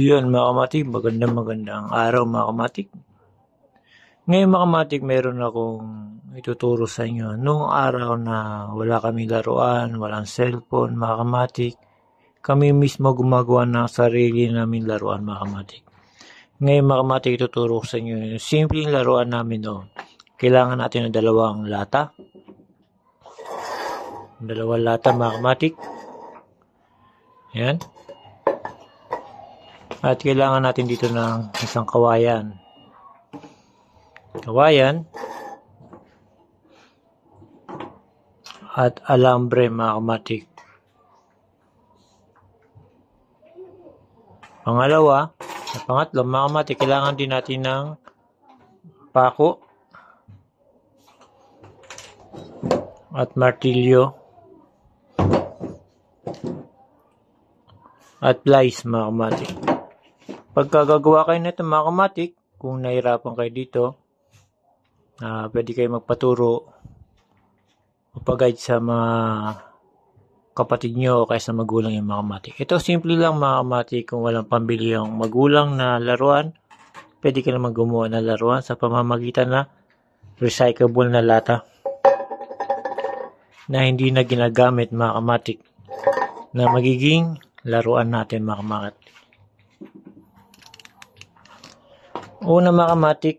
Yun mga kamatik, magandang araw mga kamatik. Ngayon mga kamatik, meron akong ituturo sa inyo. Noong araw na wala kami laruan, walang cellphone mga kamatik, kami mismo gumagawa ng sarili namin laruan mga kamatik. Ngayon mga kamatik, ituturo ko sa inyo yung simpleng laruan namin noon. Kailangan natin ng dalawang lata. Dalawang lata mga kamatik. Yan. At kailangan natin dito ng isang kawayan. At alambre mga kamatik. Pangatlo mga kamatik, kailangan din natin ng pako at martilyo at plies mga kamatik. Pagka gagawa kayo nito mga kamatik, kung nahirapan kayo dito, pwede kayo magpaturo o pag-guide sa mga kapatid nyo o kaya sa magulang yung mga kamatik. Ito simple lang mga kamatik, kung walang pambili yung magulang na laruan, pwede ka naman gumawa ng laruan sa pamamagitan na recyclable na lata na hindi na ginagamit mga kamatik, na magiging laruan natin mga kamatik. Una mga kamatik,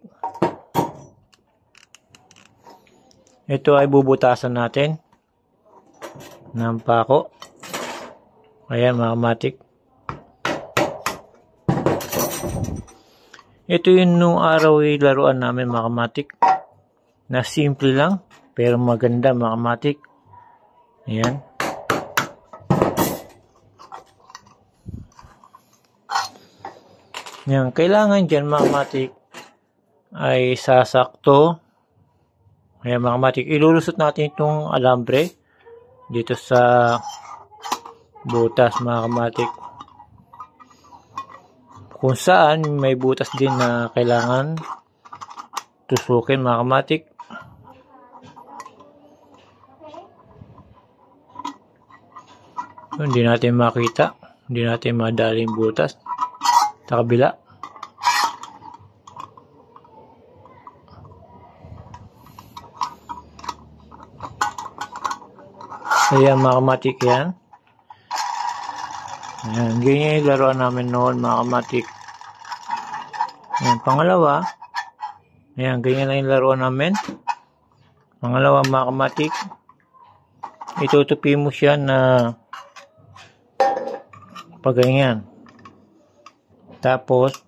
ito ay bubutasan natin ng pako. Ayan mga kamatik. Ito yung nung araw ay laruan namin mga kamatik, na simple lang pero maganda mga kamatik. Ayan. Yan, kailangan dyan mga kamatik ay sasakto. Ayan mga kamatik, ilulusot natin itong alambre dito sa butas mga kamatik. Kung saan may butas din na kailangan tusukin mga kamatik. Hindi natin makita, hindi natin madali yung butas sa kabila. Ayan mga kamatik, yan. Ayan, ganyan yung laruan namin noon mga kamatik. Ayan, pangalawa. Ayan, ganyan lang yung laruan namin. Pangalawa mga kamatik, itutupi mo siya na pagganyan. Tapos,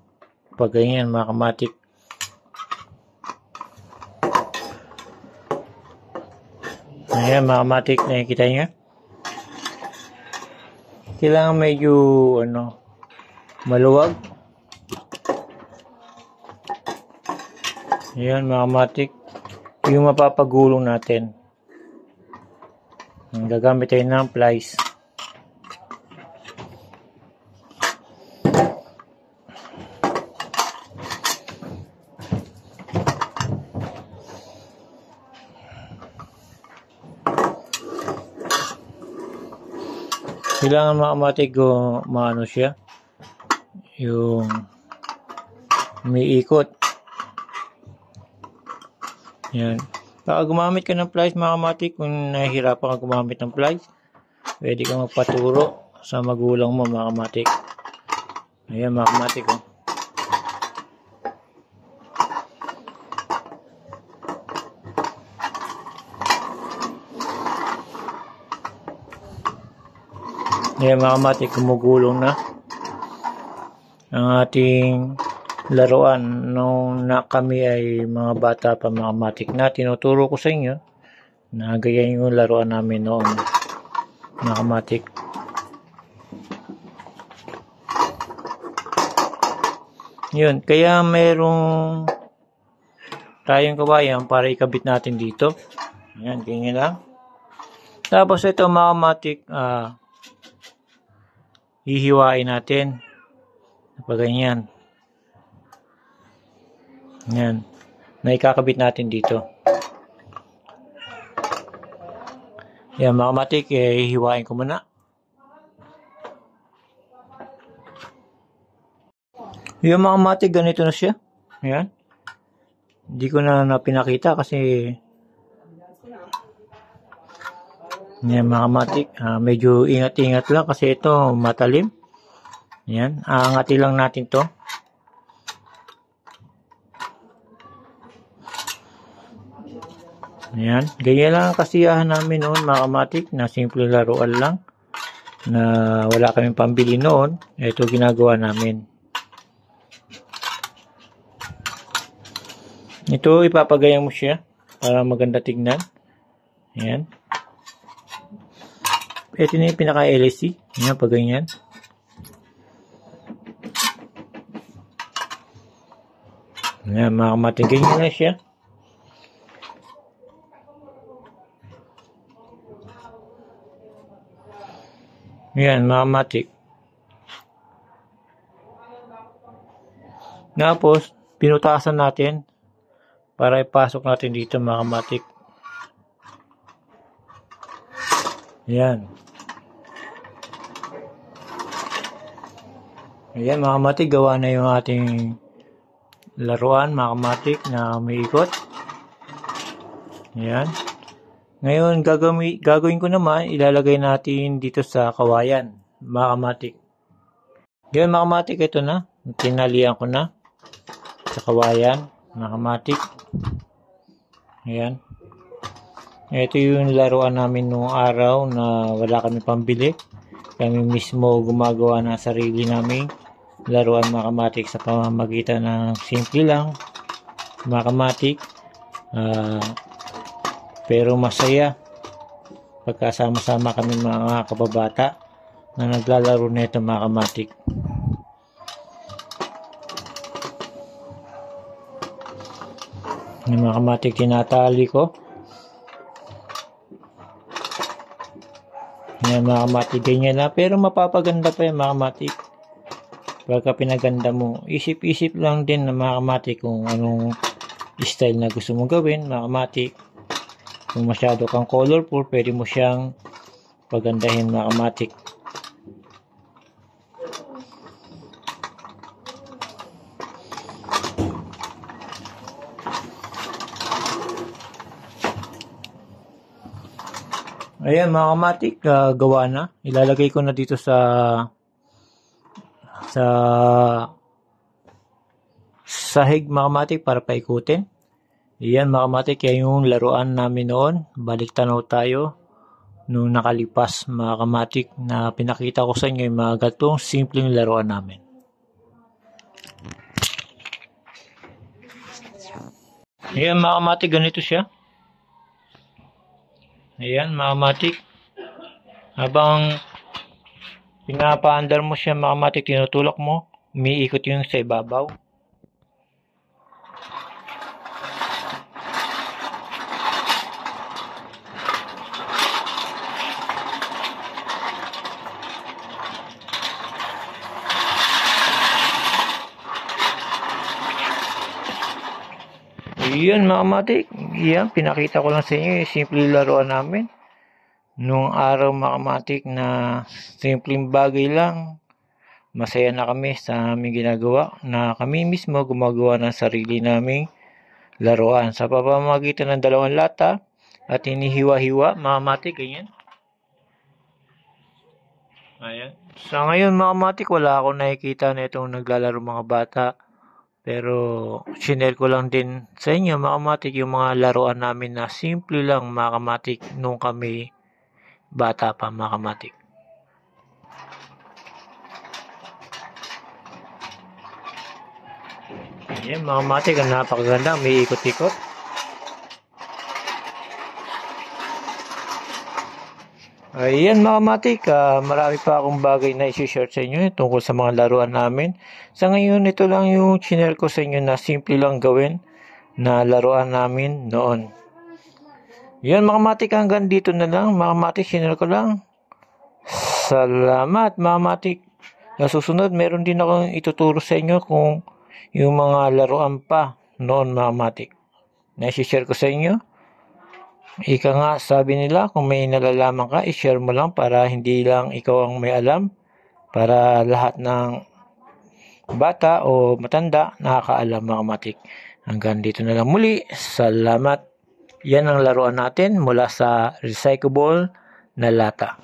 pagganyan mga kamatik. Ayan mga kamatik, nakikita nyo? Kailangan medyo maluwag. Ayan mga kamatik, yung mapapagulong natin. Gagamit tayo ng plies. Kailangan mga kamatik maano siya, yung may ikot. Yan. Baka gumamit ka ng plies mga kamatik, kung nahihirapan ka gumamit ng plies, pwede kang magpaturo sa magulang mo mga kamatik. Ayan mga kamatik. Ayan mga kamatik, gumugulong na ang ating laruan nung kami ay mga bata pa mga kamatik, na tinuturo ko sa inyo na ganyan yung laruan namin noon mga kamatik. Yun, kaya mayroong tayong kawayan para ikabit natin dito. Ayan, ganyan lang. Tapos ito mga kamatik, hihiwain natin pag ganyan. Yan, na ikakabit natin dito. Yan mga kamatik, hihiwain ko muna. Yung mga matik, ganito na siya. Ayan. Hindi ko na pinakita kasi yan mga matik. Medyo ingat-ingat lang kasi ito matalim. Ayan. Aangatin lang natin to. Ayan. Ganyan lang ang kasiyahan namin noon mga matik, na simple laruan lang. Na wala kaming pambili noon. Ito ginagawa namin. Ito, ipapagaya mo siya para maganda tignan. Ayan. Ito na yung pinaka-LSC. Ayan, pag ganyan. Ayan, mga kamatik. Ganyan na siya. Ayan, mga kamatik. Tapos, pinutasan natin para ipasok natin dito mga kamatik. Ayan. Ayan mga kamatik, gawa na yung ating laruan mga kamatik na may ikot. Ayan. Ngayon, gagawin ko naman, ilalagay natin dito sa kawayan mga kamatik. Ayan mga kamatik, ito na. Tinalian ko na sa kawayan mga kamatik. Ayan. Ito yung laruan namin noong araw na wala kami pambili. Kami mismo gumagawa ng sarili naming laruan mga kamatik sa pamamagitan ng simple lang mga kamatik. Pero masaya pagkasama-sama kami mga kababata na naglalaro nito mga kamatik. Yung mga kamatik, tinatali ko. Yan mga kamatik, ganyan na. Pero mapapaganda pa yung mga kamatik. Pagka pinaganda mo, isip-isip lang din na mga kamatik kung anong style na gusto mong gawin mga kamatik. Kung masyado kang colorful, pwede mo siyang pagandahin mga kamatik. Ayan mga kamatik, gawa na. Ilalagay ko na dito sa sahig mga kamatik para paikutin. Ayan mga kamatik, yan yung laruan namin noon. Balik tanaw tayo nung nakalipas mga kamatik na pinakita ko sa inyo yung mga gatong simpleng laruan namin. Ayan mga kamatik, ganito siya. Ayan mga kamatik, habang pinapaandar mo siya mga kamatik, tinutulak mo, umiikot yung sa ibabaw. Yun mga kamatik, yan, pinakita ko lang sa inyo yung simple laruan namin nung araw mga kamatik, na simpleng bagay lang, masaya na kami sa aming ginagawa, na kami mismo gumagawa ng sarili naming laruan sa pamamagitan ng dalawang lata at hinihiwa-hiwa mga kamatik, ganyan. Ayan. Sa ngayon mga kamatik, wala akong nakikita na itong naglalaro mga bata. Pero, sinare ko lang din sa inyo mga kamatik yung mga laruan namin na simple lang mga kamatik nung kami bata pa mga kamatik. Ayan mga kamatik, ang napakaganda, may ikot-ikot. Ayan mga kamatik, marami pa akong bagay na isi-share sa inyo tungkol sa mga laruan namin. Sa ngayon, ito lang yung channel ko sa inyo na simple lang gawin na laruan namin noon. Yan mga kamatik, hanggang dito na lang mga kamatik, channel ko lang. Salamat mga kamatik. Sa susunod, meron din akong ituturo sa inyo kung yung mga laruan pa noon mga kamatik na isi-share ko sa inyo. Ika nga, sabi nila, kung may nalalaman ka, i-share mo lang para hindi lang ikaw ang may alam, para lahat ng bata o matanda, nakakaalam mga kamatik. Hanggang dito na lang muli. Salamat. Yan ang laruan natin mula sa recyclable na lata.